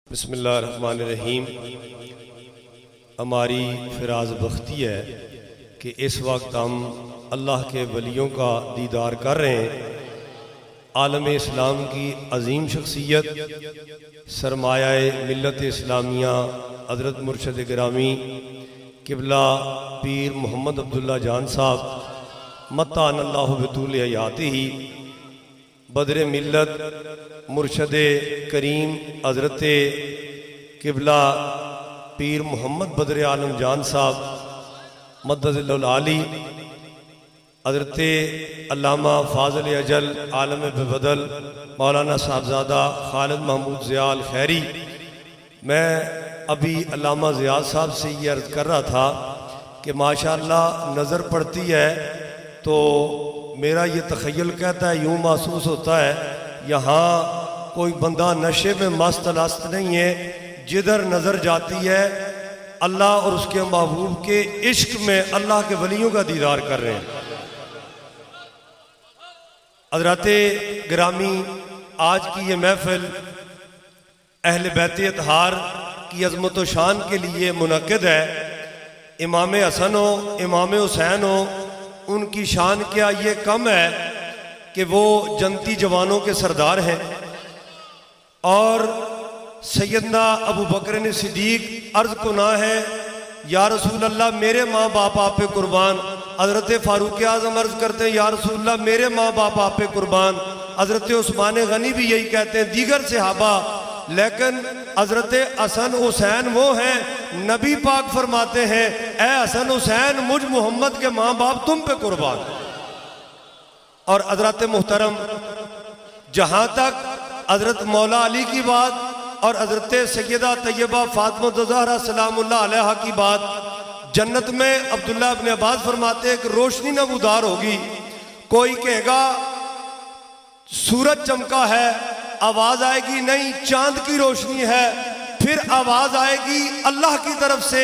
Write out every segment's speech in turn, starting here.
बिस्मिल्लाहिर्रहमानिर्रहीम। हमारी फिराज बख्ती है कि इस वक्त हम अल्लाह के वलियों का दीदार कर रहे हैं। आलम इस्लाम की अजीम शख्सियत सरमाया मिल्लत इस्लामिया हज़रत मुर्शद गिरामी किबला पीर मोहम्मद अब्दुल्ला जान साहब मत्तान अल्लाहु बितूल हयातिही बदर मिल्लत मुर्शद करीम हज़रत किबला पीर मोहम्मद बदर आलम जान साहब मद्दज़िल्लुल आली हज़रत अल्लामा फ़ाज़िल अजल आलम बदल मौलाना साहबज़ादा खालिद महमूद ज़ियाल खैरी। मैं अभी अल्लामा ज़ियाद साहब से ये अर्ज़ कर रहा था कि माशाअल्लाह नज़र पड़ती है तो मेरा ये तख़य्युल कहता है, यूँ महसूस होता है यहाँ कोई बंदा नशे में मस्त लस्त नहीं है। जिधर नज़र जाती है अल्लाह और उसके महबूब के इश्क में अल्लाह के वलियों का दीदार कर रहे हैं। हज़रत गिरामी आज की ये महफिल अहले बैत अतहार की अज़मत व शान के लिए मुनक़िद है। इमाम हसन हो, इमाम हुसैन हो, उनकी शान क्या ये कम है कि वो जनती जवानों के सरदार हैं। और सैयदना अबू बकर ने सिद्दीक अर्ज़ कुना है, या रसूल अल्लाह मेरे माँ बाप आप पे कुर्बान। हज़रत फ़ारूक आज़म अर्ज़ करते हैं, या रसूल अल्लाह मेरे माँ बाप आप पे कुर्बान। हज़रत उस्मान गनी भी यही कहते हैं, दीगर सहाबा। लेकिन हज़रत हसन हुसैन वो हैं, नबी पाक फरमाते हैं, ए हसन हुसैन मुझ मोहम्मद के माँ बाप तुम पे कुर्बान। और हज़रत मुहतरम जहाँ तक हज़रत मौला अली की बात और हज़रत सैयदा तैयबा फ़ातिमा ज़हरा सलामुल्लाह अलैहा की बात, जन्नत में अब्दुल्ला इब्न अब्बास फरमाते हैं कि रोशनी नबूदार होगी। कोई कहेगा सूरज चमका है, आवाज़ आएगी नहीं चांद की रोशनी है। फिर आवाज़ आएगी अल्लाह की तरफ से,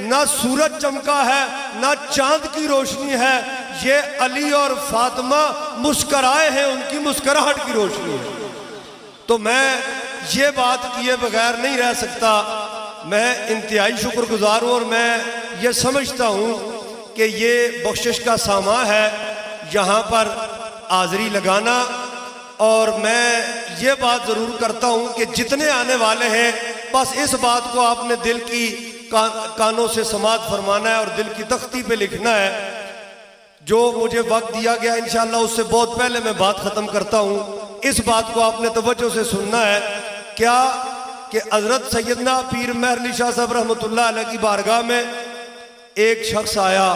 ना सूरज चमका है ना चांद की रोशनी है, ये अली और फातिमा मुस्कराए हैं, उनकी मुस्कराहट की रोशनी है। तो मैं ये बात किए बगैर नहीं रह सकता। मैं इंतहाई शुक्रगुजार हूँ और मैं ये समझता हूँ कि ये बख्शिश का सामा है यहाँ पर हाज़री लगाना। और मैं ये बात ज़रूर करता हूँ कि जितने आने वाले हैं बस इस बात को आपने दिल की कानों से समात फरमाना है और दिल की तख्ती पे लिखना है। जो मुझे वक्त दिया गया इंशाअल्लाह उससे बहुत पहले मैं बात ख़त्म करता हूँ। इस बात को आपने तवज्जो से सुनना है क्या कि हज़रत सैयदना पीर मेहर अली शाह साहब रहमतुल्लाह अलैह की बारगाह में एक शख्स आया,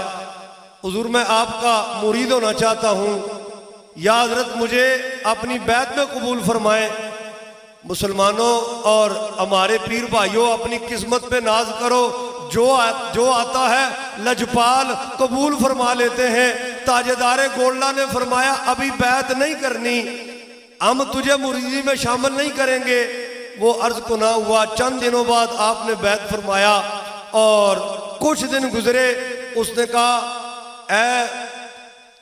हुजूर मैं आपका मुरीद होना चाहता हूँ, या हज़रत मुझे अपनी बैत में कबूल फरमाएं। मुसलमानों और हमारे पीर भाइयों अपनी किस्मत पे नाज करो, जो आता है लजपाल कबूल फरमा लेते हैं। ताजेदारे गोल्डा ने फरमाया अभी बैत नहीं करनी, हम तुझे मुरीदी में शामिल नहीं करेंगे। वो अर्ज को ना हुआ, चंद दिनों बाद आपने बैत फरमाया और कुछ दिन गुजरे, उसने कहा ऐ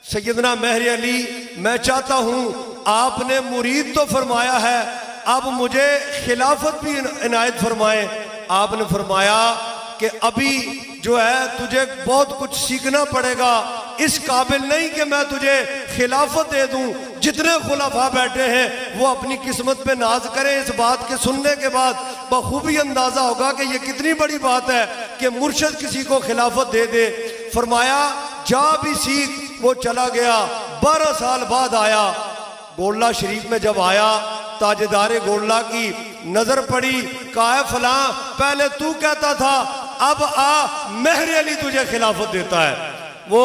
सैयदना मेहर अली मैं चाहता हूँ, आपने मुरीद तो फरमाया है, अब मुझे खिलाफत भी इनायत फरमाएं। आपने फरमाया कि अभी जो है तुझे बहुत कुछ सीखना पड़ेगा, इस काबिल नहीं कि मैं तुझे खिलाफत दे दूं। जितने खुलाफा बैठे हैं वो अपनी किस्मत पे नाज करें। इस बात के सुनने के बाद बखूबी अंदाजा होगा कि ये कितनी बड़ी बात है कि मुर्शिद किसी को खिलाफत दे दे। फरमाया जा भी सीख। वो चला गया, 12 साल बाद आया। गोल्ला शरीफ में जब आया, ताजेदारे गोल्ला की नजर पड़ी, कहा फलां पहले तू कहता था, अब आ मेहर अली तुझे खिलाफत देता है। वो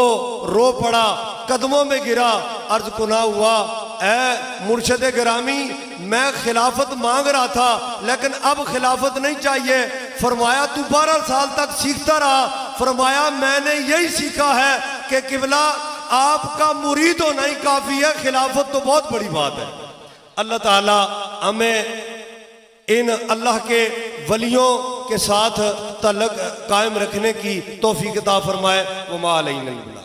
रो पड़ा, कदमों में गिरा, अर्ज कुना हुआ, ऐ मुर्शद गिरामी मैं खिलाफत मांग रहा था लेकिन अब खिलाफत नहीं चाहिए। फरमाया तू 12 साल तक सीखता रहा। फरमाया मैंने यही सीखा है कि किबला आपका मुरीद होना ही काफी है, खिलाफत तो बहुत बड़ी बात है। अल्लाह ताला हमें इन अल्लाह के वलियों के साथ तल्लुक़ कायम रखने की तौफीक अता फरमाए। वमा अलैना।